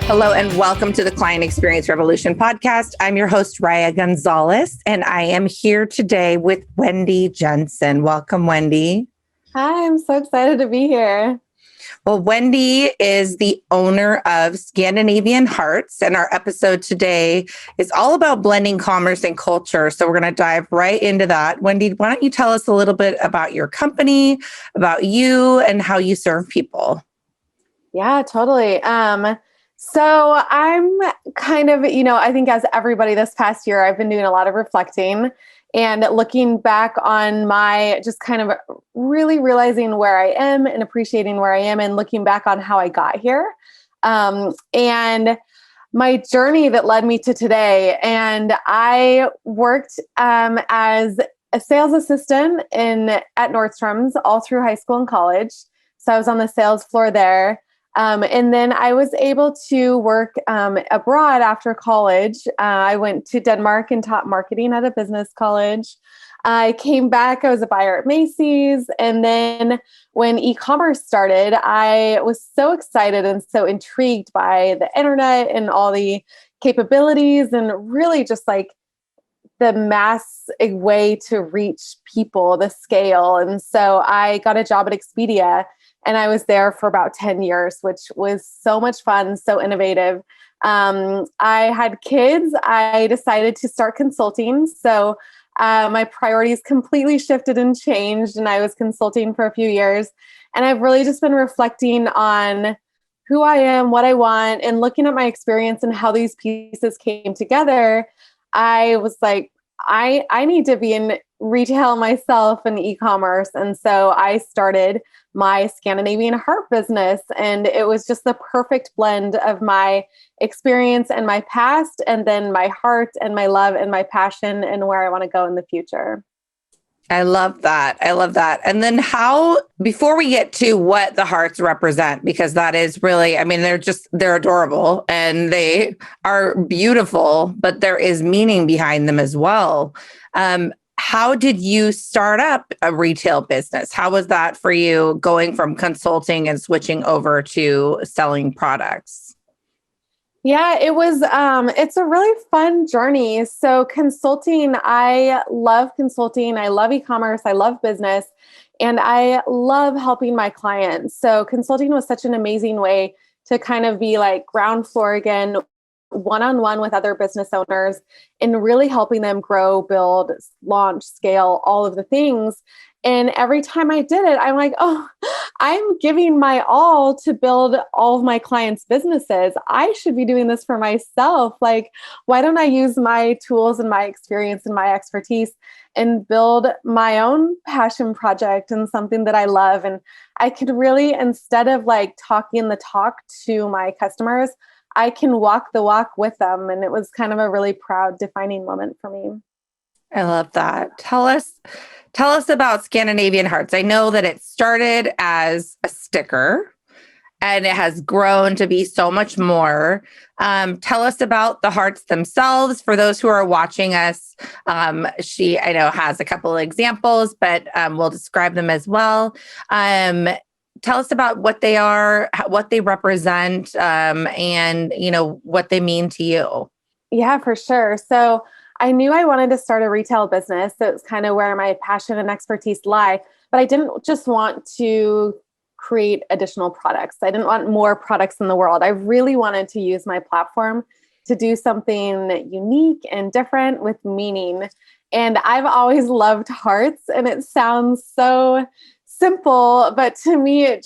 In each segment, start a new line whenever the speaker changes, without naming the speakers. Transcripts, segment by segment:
Hello and welcome to the Client Experience Revolution podcast. I'm your host, Raya Gonzalez, and I am here today with Wendy Jensen. Welcome, Wendy.
Hi, I'm so excited to be here.
Well, Wendy is the owner of Scandinavian Hearts, and our episode today is all about blending commerce and culture. So we're going to dive right into that. Wendy, why don't you tell us a little bit about your company, about you, and how you serve people?
Yeah, totally. So I'm kind of, I think as everybody this past year, I've been doing a lot of reflecting and looking back on my just kind of really realizing where I am and appreciating where I am and looking back on how I got here. And my journey that led me to today. And I worked as a sales assistant at Nordstrom's all through high school and college. So I was on the sales floor there. And then I was able to work abroad after college. I went to Denmark and taught marketing at a business college. I came back, I was a buyer at Macy's. And then when e-commerce started, I was so excited and so intrigued by the internet and all the capabilities and really just like the mass way to reach people, the scale. And so I got a job at Expedia. And I was there for about 10 years, which was so much fun, so innovative. I had kids. I decided to start consulting. So my priorities completely shifted and changed. And I was consulting for a few years. And I've really just been reflecting on who I am, what I want, and looking at my experience and how these pieces came together. I was like, I need to be in retail myself and e-commerce. And so I started my Scandinavian Heart business. And it was just the perfect blend of my experience and my past, and then my heart and my love and my passion and where I want to go in the future.
I love that. I love that. And then before we get to what the hearts represent, because that is really, I mean, they're adorable and they are beautiful, but there is meaning behind them as well. How did you start up a retail business? How was that for you going from consulting and switching over to selling products?
Yeah, it was, it's a really fun journey. So consulting, I love consulting. I love e-commerce. I love business, and I love helping my clients. So consulting was such an amazing way to kind of be like ground floor again, one-on-one with other business owners and really helping them grow, build, launch, scale, all of the things. And every time I did it, I'm like, oh, I'm giving my all to build all of my clients' businesses. I should be doing this for myself. Like, why don't I use my tools and my experience and my expertise and build my own passion project and something that I love? And I could really, instead of like talking the talk to my customers, I can walk the walk with them. And it was kind of a really proud, defining moment for me.
I love that. Tell us about Scandinavian Hearts. I know that it started as a sticker and it has grown to be so much more. Tell us about the hearts themselves. For those who are watching us, she, I know, has a couple of examples, but we'll describe them as well. Tell us about what they are, what they represent, and, what they mean to you.
Yeah, for sure. So I knew I wanted to start a retail business. So it's kind of where my passion and expertise lie. But I didn't just want to create additional products. I didn't want more products in the world. I really wanted to use my platform to do something unique and different with meaning. And I've always loved hearts, and it sounds so simple, but to me, it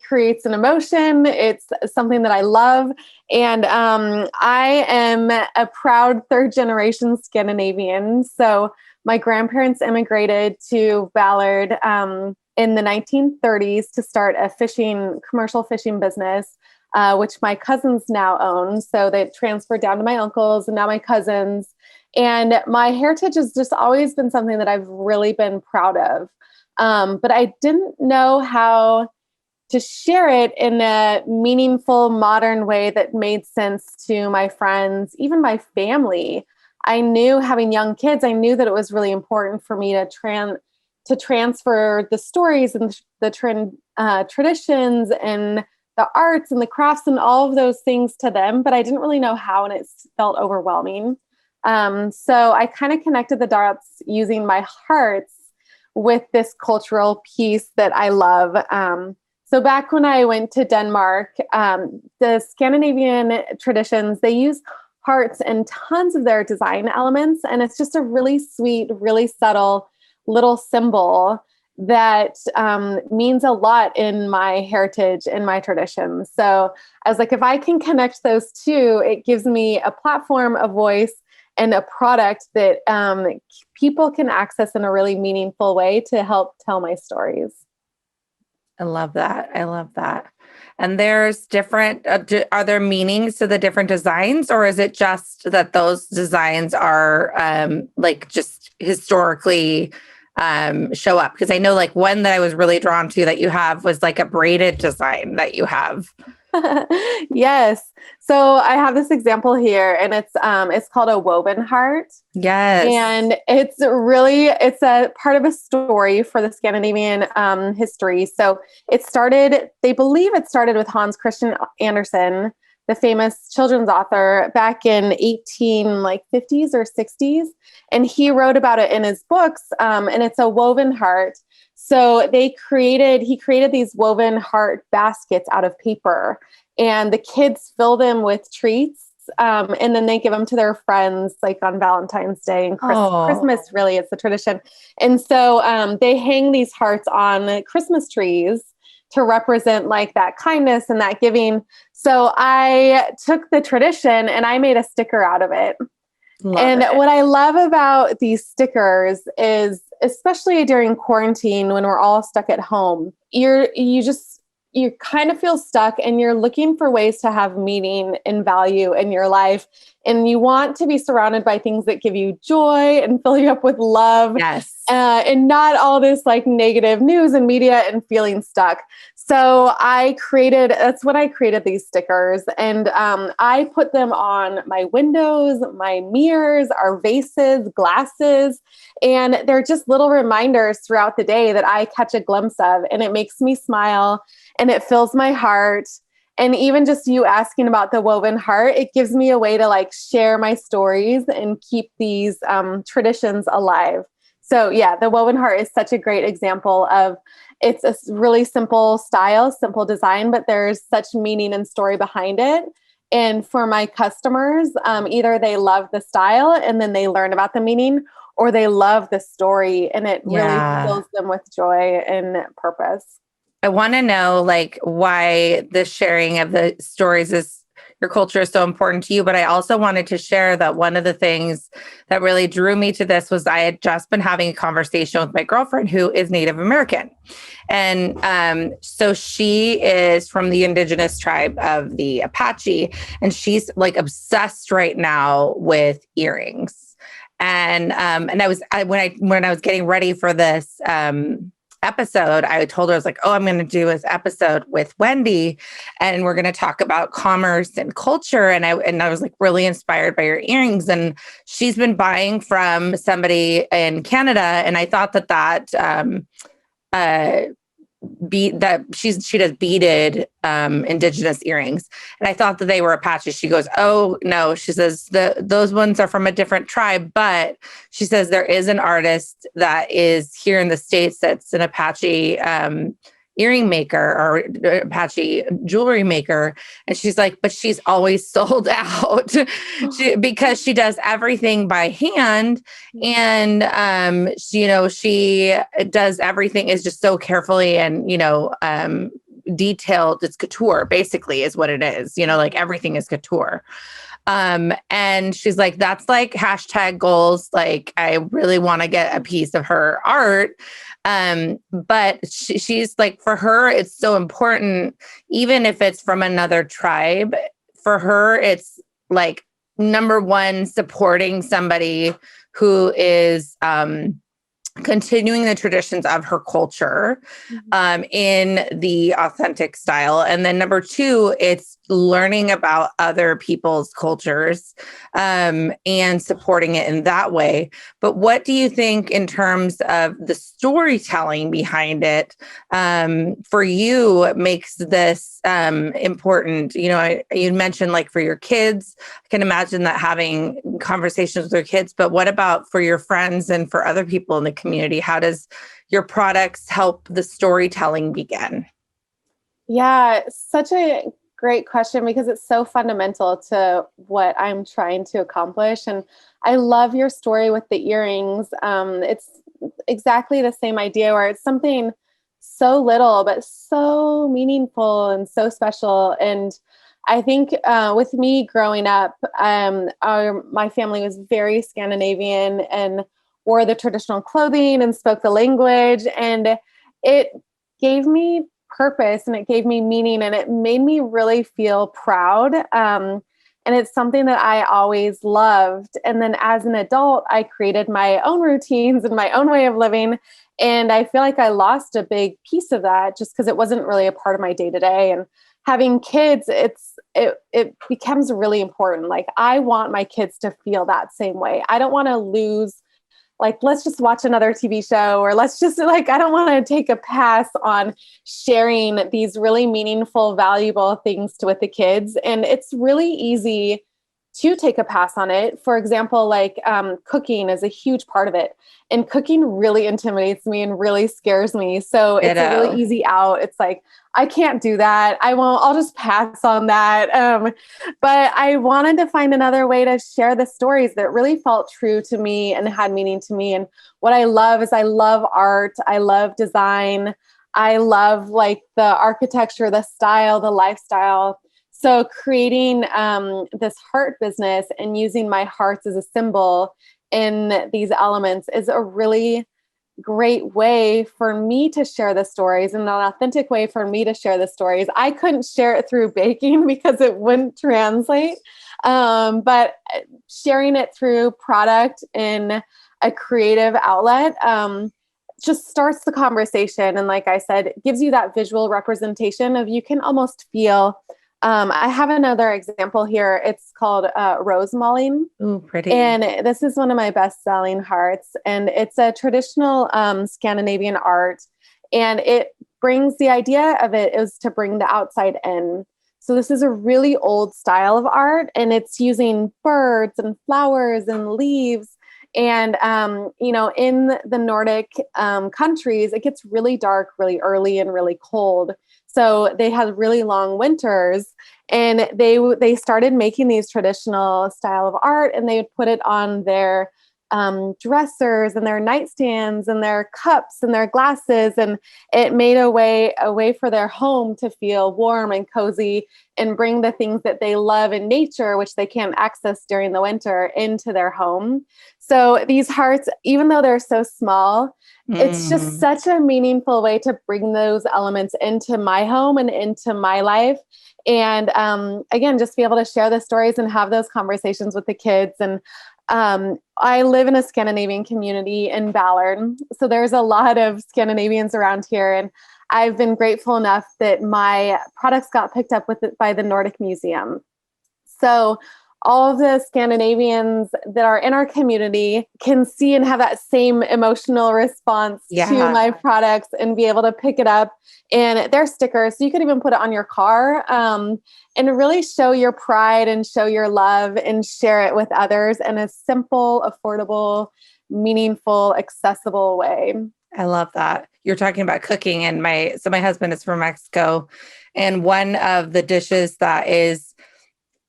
creates an emotion. It's something that I love. And I am a proud third generation Scandinavian. So my grandparents immigrated to Ballard in the 1930s to start a commercial fishing business, which my cousins now own. So they transferred down to my uncles and now my cousins. And my heritage has just always been something that I've really been proud of. But I didn't know how to share it in a meaningful, modern way that made sense to my friends, even my family. I knew, having young kids, I knew that it was really important for me to transfer the stories and the traditions and the arts and the crafts and all of those things to them, but I didn't really know how, and it felt overwhelming. So I kind of connected the dots using my hearts with this cultural piece that I love. So back when I went to Denmark, the Scandinavian traditions, they use hearts in tons of their design elements. And it's just a really sweet, really subtle little symbol that means a lot in my heritage and my tradition. So I was like, if I can connect those two, it gives me a platform, a voice, and a product that people can access in a really meaningful way to help tell my stories.
I love that. I love that. And there's different, are there meanings to the different designs, or is it just that those designs are like just historically show up? Because I know like one that I was really drawn to that you have was like a braided design that you have.
Yes. So I have this example here, and it's called a woven heart.
Yes.
And it's a part of a story for the Scandinavian history. So they believe it started with Hans Christian Andersen, the famous children's author, back in 1850s or 60s. And he wrote about it in his books. And it's a woven heart. So he created these woven heart baskets out of paper, and the kids fill them with treats. And then they give them to their friends, like on Valentine's Day and Christmas, really, it's the tradition. And so they hang these hearts on Christmas trees to represent like that kindness and that giving. So I took the tradition and I made a sticker out of it. What I love about these stickers is, especially during quarantine when we're all stuck at home, you kind of feel stuck and you're looking for ways to have meaning and value in your life. And you want to be surrounded by things that give you joy and fill you up with love.
Yes.
And not all this like negative news and media and feeling stuck. So that's when I created these stickers, and I put them on my windows, my mirrors, our vases, glasses, and they're just little reminders throughout the day that I catch a glimpse of, and it makes me smile and it fills my heart. And even just you asking about the woven heart, it gives me a way to like share my stories and keep these traditions alive. So yeah, the woven heart is such a great example of, it's a really simple style, simple design, but there's such meaning and story behind it. And for my customers, either they love the style and then they learn about the meaning, or they love the story and it really fills them with joy and purpose.
I want to know like why the sharing of the stories is, your culture is so important to you. But I also wanted to share that one of the things that really drew me to this was I had just been having a conversation with my girlfriend who is Native American. And so she is from the indigenous tribe of the Apache, and she's like obsessed right now with earrings. And when I was getting ready for this episode, I told her, I was like, oh, I'm going to do this episode with Wendy and we're going to talk about commerce and culture. And I was like really inspired by your earrings, and she's been buying from somebody in Canada. And I thought she does beaded indigenous earrings, and I thought that they were Apache. She goes, oh no, she says those ones are from a different tribe, but she says there is an artist that is here in the States that's an Apache earring maker or Apache jewelry maker. And she's like, but she's always sold out because she does everything by hand. And, she does everything is just so carefully and, detailed. It's couture basically is what it is, like everything is couture. And she's like, that's like hashtag goals. Like, I really want to get a piece of her art. But she's like, for her, it's so important, even if it's from another tribe, for her, it's like, number one, supporting somebody who is, continuing the traditions of her culture, in the authentic style. And then number two, it's learning about other people's cultures and supporting it in that way. But what do you think in terms of the storytelling behind it for you makes this important? You mentioned like for your kids, I can imagine that having conversations with your kids, but what about for your friends and for other people in the community? How does your products help the storytelling begin?
Yeah, such a great question because it's so fundamental to what I'm trying to accomplish. And I love your story with the earrings. It's exactly the same idea where it's something so little, but so meaningful and so special. And I think with me growing up, my family was very Scandinavian and wore the traditional clothing and spoke the language. And it gave me purpose and it gave me meaning and it made me really feel proud. And it's something that I always loved. And then as an adult, I created my own routines and my own way of living. And I feel like I lost a big piece of that just because it wasn't really a part of my day to day. And having kids, it becomes really important. Like I want my kids to feel that same way. I don't want to lose, like, let's just watch another TV show, or let's just I don't want to take a pass on sharing these really meaningful, valuable things with the kids. And it's really easy to take a pass on it. For example, cooking is a huge part of it. And cooking really intimidates me and really scares me. So it's a really easy out. It's like, I can't do that. I'll just pass on that. But I wanted to find another way to share the stories that really felt true to me and had meaning to me. And what I love is I love art. I love design. I love the architecture, the style, the lifestyle. So creating this heart business and using my hearts as a symbol in these elements is a really great way for me to share the stories and an authentic way for me to share the stories. I couldn't share it through baking because it wouldn't translate. But sharing it through product in a creative outlet just starts the conversation. And like I said, it gives you that visual representation of you can almost feel. I have another example here. It's called rose mulling.
Ooh, pretty.
And this is one of my best-selling hearts. And it's a traditional Scandinavian art. And it brings the idea of it is to bring the outside in. So this is a really old style of art, and it's using birds and flowers and leaves. And, in the Nordic countries, it gets really dark really early and really cold. So they had really long winters, and they started making these traditional style of art, and they would put it on their dressers and their nightstands and their cups and their glasses. And it made a way for their home to feel warm and cozy and bring the things that they love in nature, which they can't access during the winter, into their home. So these hearts, even though they're so small, it's just such a meaningful way to bring those elements into my home and into my life. And again, just be able to share the stories and have those conversations with the kids. And I live in a Scandinavian community in Ballard. So there's a lot of Scandinavians around here. And I've been grateful enough that my products got picked up by the Nordic Museum. So all of the Scandinavians that are in our community can see and have that same emotional response to my products and be able to pick it up. And they're stickers, so you could even put it on your car and really show your pride and show your love and share it with others in a simple, affordable, meaningful, accessible way.
I love that. You're talking about cooking, and my husband is from Mexico, and one of the dishes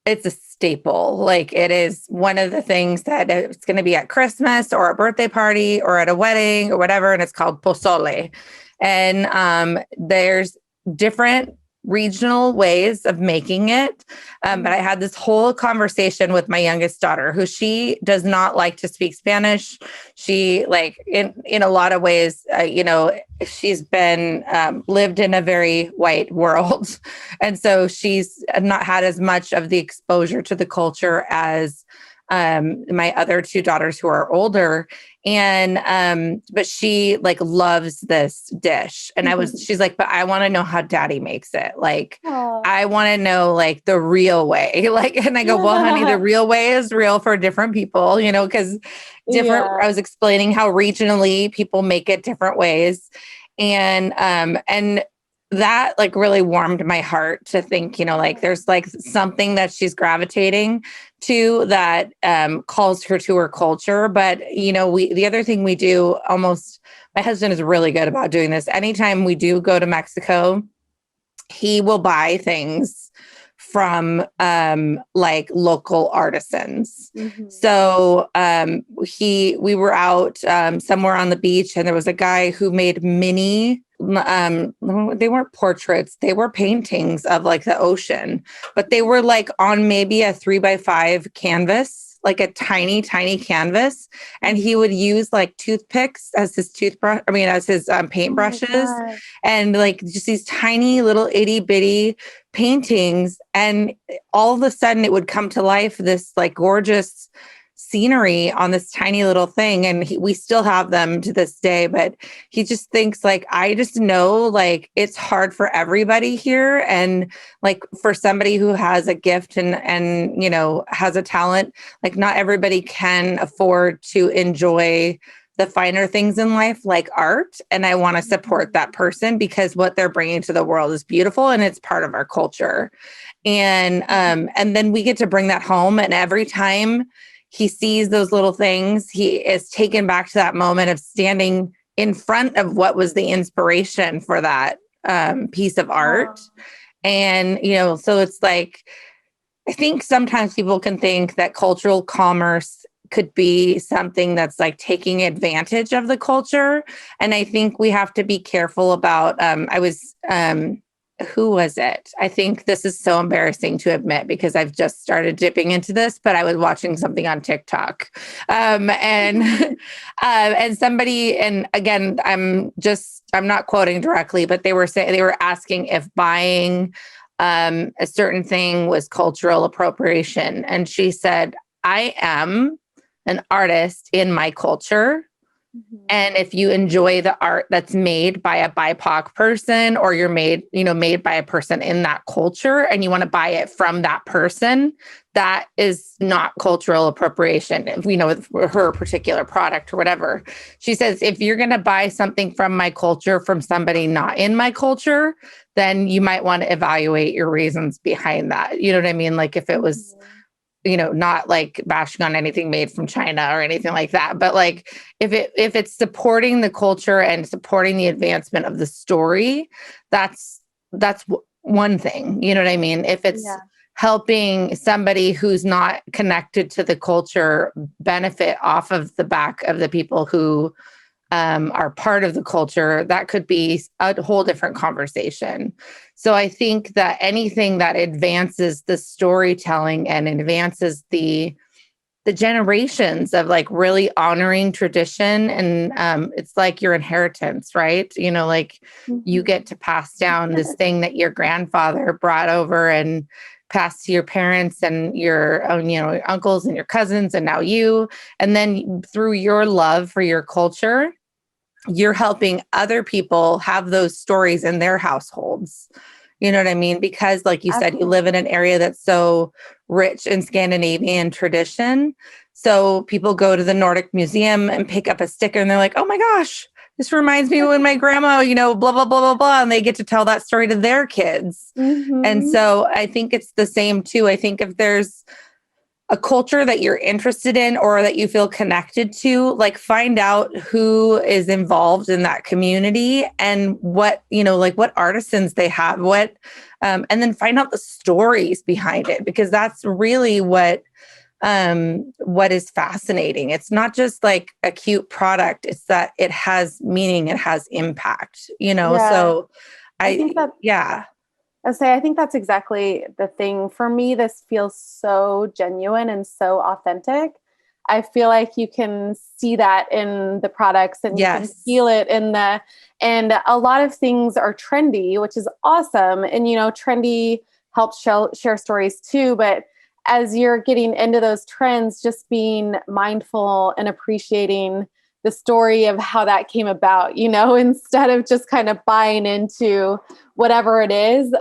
it's a staple. Like, it is one of the things that it's going to be at Christmas or a birthday party or at a wedding or whatever. And it's called pozole. And there's different regional ways of making it. But I had this whole conversation with my youngest daughter, who she does not like to speak Spanish. She in a lot of ways, she's been lived in a very white world. And so she's not had as much of the exposure to the culture as my other two daughters who are older. And, but she loves this dish. And she's like, but I want to know how daddy makes it. I want to know like the real way. Like, and I go, well, honey, the real way is real for different people, because I was explaining how regionally people make it different ways. And that like really warmed my heart to think, like there's like something that she's gravitating to that calls her to her culture. But, the other thing we do my husband is really good about doing this. Anytime we do go to Mexico, he will buy things from like local artisans. Mm-hmm. So we were out somewhere on the beach, and there was a guy who made mini they weren't portraits, they were paintings of like the ocean, but they were like on maybe a 3x5 canvas, like a tiny canvas. And he would use like toothpicks as his paintbrushes, and like just these tiny little itty bitty paintings. And all of a sudden it would come to life, this like gorgeous scenery on this tiny little thing. And we still have them to this day, but he just thinks like, I just know like it's hard for everybody here. And like for somebody who has a gift and has a talent, like not everybody can afford to enjoy the finer things in life like art. And I want to support that person because what they're bringing to the world is beautiful and it's part of our culture. And then we get to bring that home. And every time he sees those little things, he is taken back to that moment of standing in front of what was the inspiration for that piece of art. Wow. And, so it's like, I think sometimes people can think that cultural commerce could be something that's like taking advantage of the culture. And I think we have to be careful about, who was it? I think this is so embarrassing to admit because I've just started dipping into this, but I was watching something on TikTok. And somebody, and again, I'm not quoting directly, but they were asking if buying a certain thing was cultural appropriation. And she said, I am an artist in my culture. Mm-hmm. And if you enjoy the art that's made by a BIPOC person, or you're made by a person in that culture, and you want to buy it from that person, that is not cultural appropriation. If her particular product or whatever. She says, if you're going to buy something from my culture from somebody not in my culture, then you might want to evaluate your reasons behind that. You know what I mean? Like if it was, not like bashing on anything made from China or anything like that. But like if it's supporting the culture and supporting the advancement of the story, that's one thing. You know what I mean? If it's helping somebody who's not connected to the culture benefit off of the back of the people who are part of the culture, that could be a whole different conversation. So I think that anything that advances the storytelling and advances the generations of like really honoring tradition, and it's like your inheritance, right? You get to pass down this thing that your grandfather brought over and passed to your parents and your uncles and your cousins, and now you, and then through your love for your culture, you're helping other people have those stories in their households. You know what I mean? Because like you said, you live in an area that's so rich in Scandinavian tradition. So people go to the Nordic Museum and pick up a sticker and they're like, oh my gosh, this reminds me of when my grandma, blah, blah, blah, blah, blah. And they get to tell that story to their kids. Mm-hmm. And so I think it's the same too. I think if there's a culture that you're interested in or that you feel connected to, like find out who is involved in that community and what, what artisans they have, and then find out the stories behind it, because that's really what is fascinating. It's not just like a cute product. It's that it has meaning, it has impact, so I think that,
I think that's exactly the thing. For me, this feels so genuine and so authentic. I feel like you can see that in the products, and you can feel it and a lot of things are trendy, which is awesome. And, trendy helps share stories too. But as you're getting into those trends, just being mindful and appreciating the story of how that came about, instead of just kind of buying into whatever it is.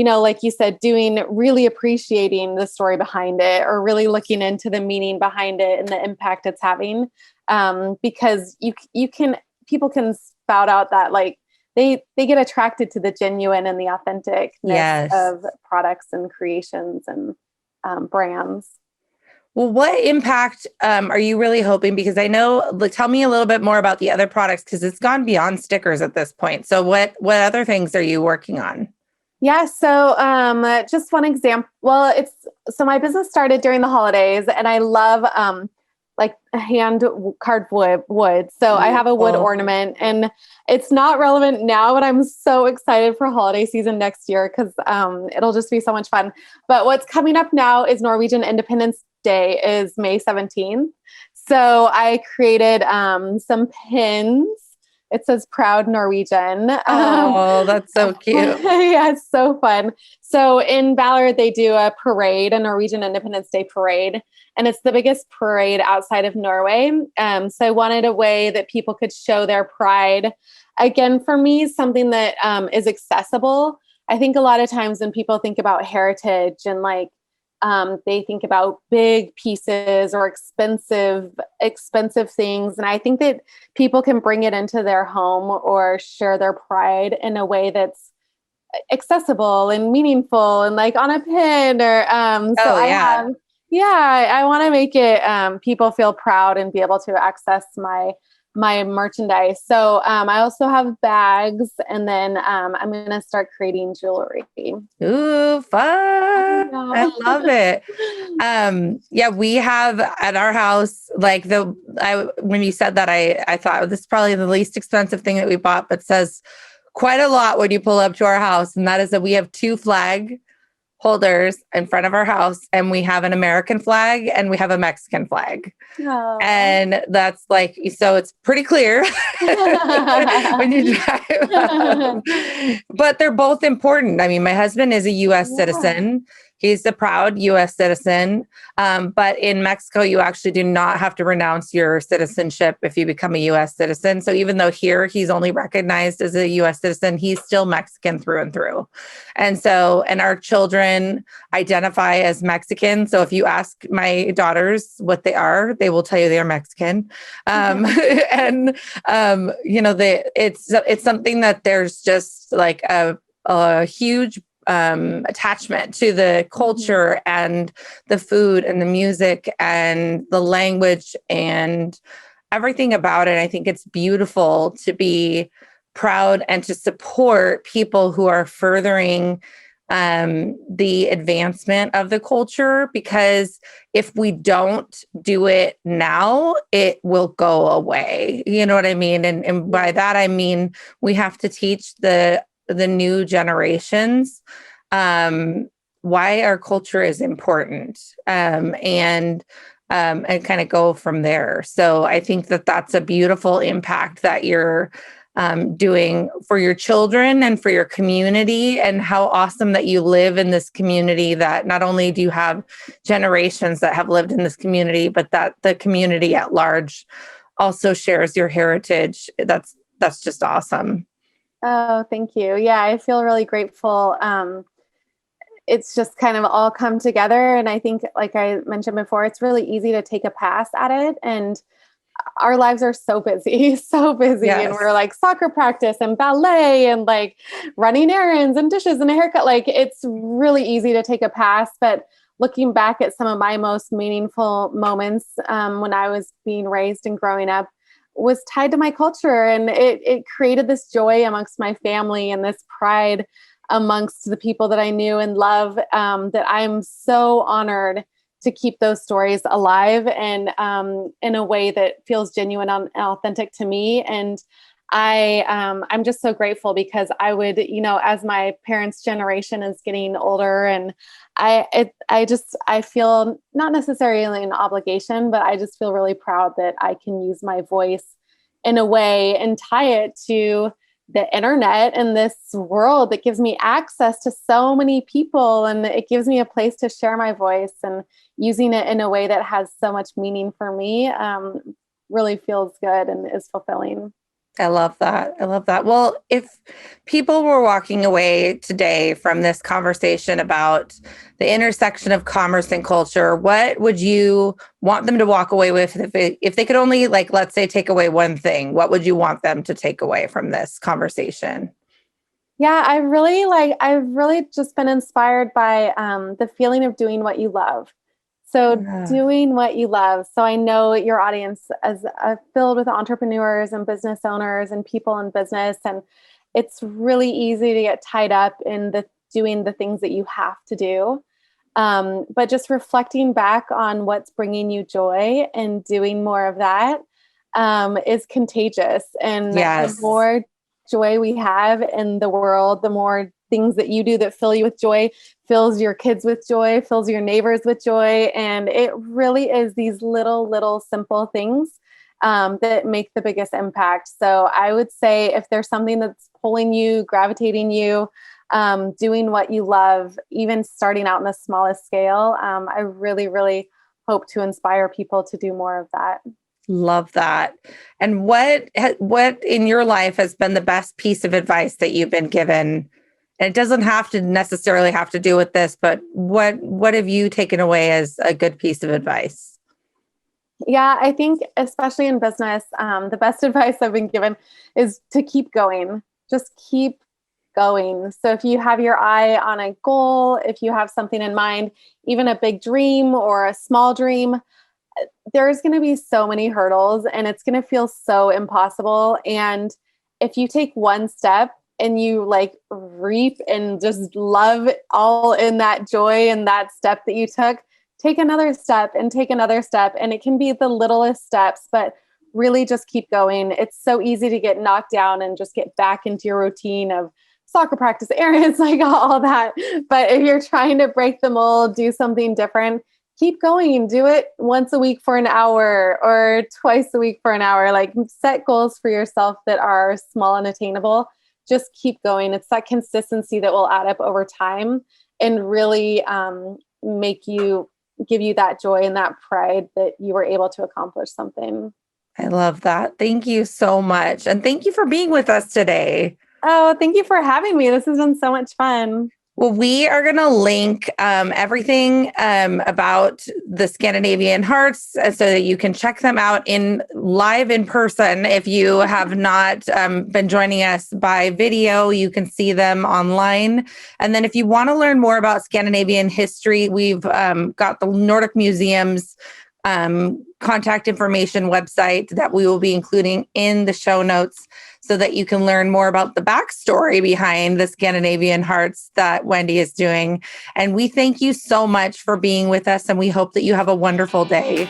like you said, really appreciating the story behind it, or really looking into the meaning behind it and the impact it's having. Because people can spout out that like they get attracted to the genuine and the authenticness of products and creations and brands.
Well, what impact are you really hoping? Because I know, tell me a little bit more about the other products, because it's gone beyond stickers at this point. So what other things are you working on?
Yeah. So just one example. Well, so my business started during the holidays, and I love like hand carved wood. So I have a wood ornament, and it's not relevant now, but I'm so excited for holiday season next year because it'll just be so much fun. But what's coming up now is Norwegian Independence Day is May 17th. So I created some pins. It says Proud Norwegian.
Oh, that's so cute.
Yeah, it's so fun. So in Ballard, they do a parade, a Norwegian Independence Day parade, and it's the biggest parade outside of Norway. So I wanted a way that people could show their pride. Again, for me, something that is accessible. I think a lot of times when people think about heritage and like they think about big pieces or expensive things. And I think that people can bring it into their home or share their pride in a way that's accessible and meaningful and like on a pin or, I want to make it, people feel proud and be able to access my merchandise. So I also have bags, and then I'm going to start creating jewelry.
Ooh, fun. I love it. We have at our house, like when you said that, I thought this is probably the least expensive thing that we bought, but says quite a lot when you pull up to our house. And that is that we have 2 flag holders in front of our house, and we have an American flag and we have a Mexican flag. Oh. And that's like, so it's pretty clear when you drive. But they're both important. I mean, my husband is a U.S. citizen. He's a proud U.S. citizen. But in Mexico, you actually do not have to renounce your citizenship if you become a U.S. citizen. So even though here he's only recognized as a U.S. citizen, he's still Mexican through and through. And our children identify as Mexican. So if you ask my daughters what they are, they will tell you they are Mexican. It's something that there's just like a huge attachment to the culture and the food and the music and the language and everything about it. I think it's beautiful to be proud and to support people who are furthering the advancement of the culture, because if we don't do it now, it will go away. You know what I mean? And by that, I mean, we have to teach the new generations why our culture is important, and kind of go from there. So I think that that's a beautiful impact that you're doing for your children and for your community, and how awesome that you live in this community, that not only do you have generations that have lived in this community, but that the community at large also shares your heritage. That's just awesome.
Oh, thank you. Yeah, I feel really grateful. It's just kind of all come together. And I think, like I mentioned before, it's really easy to take a pass at it. And our lives are so busy, so busy. Yes. And we're like soccer practice and ballet and like running errands and dishes and a haircut. Like it's really easy to take a pass. But looking back at some of my most meaningful moments when I was being raised and growing up was tied to my culture. And it created this joy amongst my family and this pride amongst the people that I knew and love, that I'm so honored to keep those stories alive and in a way that feels genuine and authentic to me. And I'm just so grateful, because I would, as my parents' generation is getting older, and I feel not necessarily an obligation, but I just feel really proud that I can use my voice in a way and tie it to the internet and this world that gives me access to so many people. And it gives me a place to share my voice, and using it in a way that has so much meaning for me really feels good and is fulfilling.
I love that. I love that. Well, if people were walking away today from this conversation about the intersection of commerce and culture, what would you want them to walk away with if they could only, like, let's say, take away one thing? What would you want them to take away from this conversation?
Yeah, I've really just been inspired by the feeling of doing what you love. So
Yeah.
doing what you love. So I know your audience is filled with entrepreneurs and business owners and people in business. And it's really easy to get tied up in the doing the things that you have to do. But just reflecting back on what's bringing you joy and doing more of that is contagious. And the
Yes.
more joy we have in the world, the more things that you do that fill you with joy, fills your kids with joy, fills your neighbors with joy. And it really is these little simple things that make the biggest impact. So I would say if there's something that's pulling you, gravitating you, doing what you love, even starting out in the smallest scale, I really hope to inspire people to do more of that.
Love that. And what in your life has been the best piece of advice that you've been given? And it doesn't have to necessarily have to do with this, but what have you taken away as a good piece of advice?
Yeah, I think especially in business, the best advice I've been given is to keep going. Just keep going. So if you have your eye on a goal, if you have something in mind, even a big dream or a small dream, there's going to be so many hurdles and it's going to feel so impossible. And if you take one step and you like reap and just love all in that joy and that step that you took, take another step and take another step. And it can be the littlest steps, but really just keep going. It's so easy to get knocked down and just get back into your routine of soccer practice, errands, like all that. But if you're trying to break the mold, do something different, keep going. Do it once a week for an hour or twice a week for an hour. Like set goals for yourself that are small and attainable. Just keep going. It's that consistency that will add up over time and really give you that joy and that pride that you were able to accomplish something.
I love that. Thank you so much. And thank you for being with us today.
Oh, thank you for having me. This has been so much fun.
Well, we are going to link everything about the Scandinavian Hearts so that you can check them out live in person. If you have not been joining us by video, you can see them online. And then if you want to learn more about Scandinavian history, we've got the Nordic Museum's contact information website that we will be including in the show notes so that you can learn more about the backstory behind the Scandinavian Hearts that Wendy is doing. And we thank you so much for being with us, and we hope that you have a wonderful day.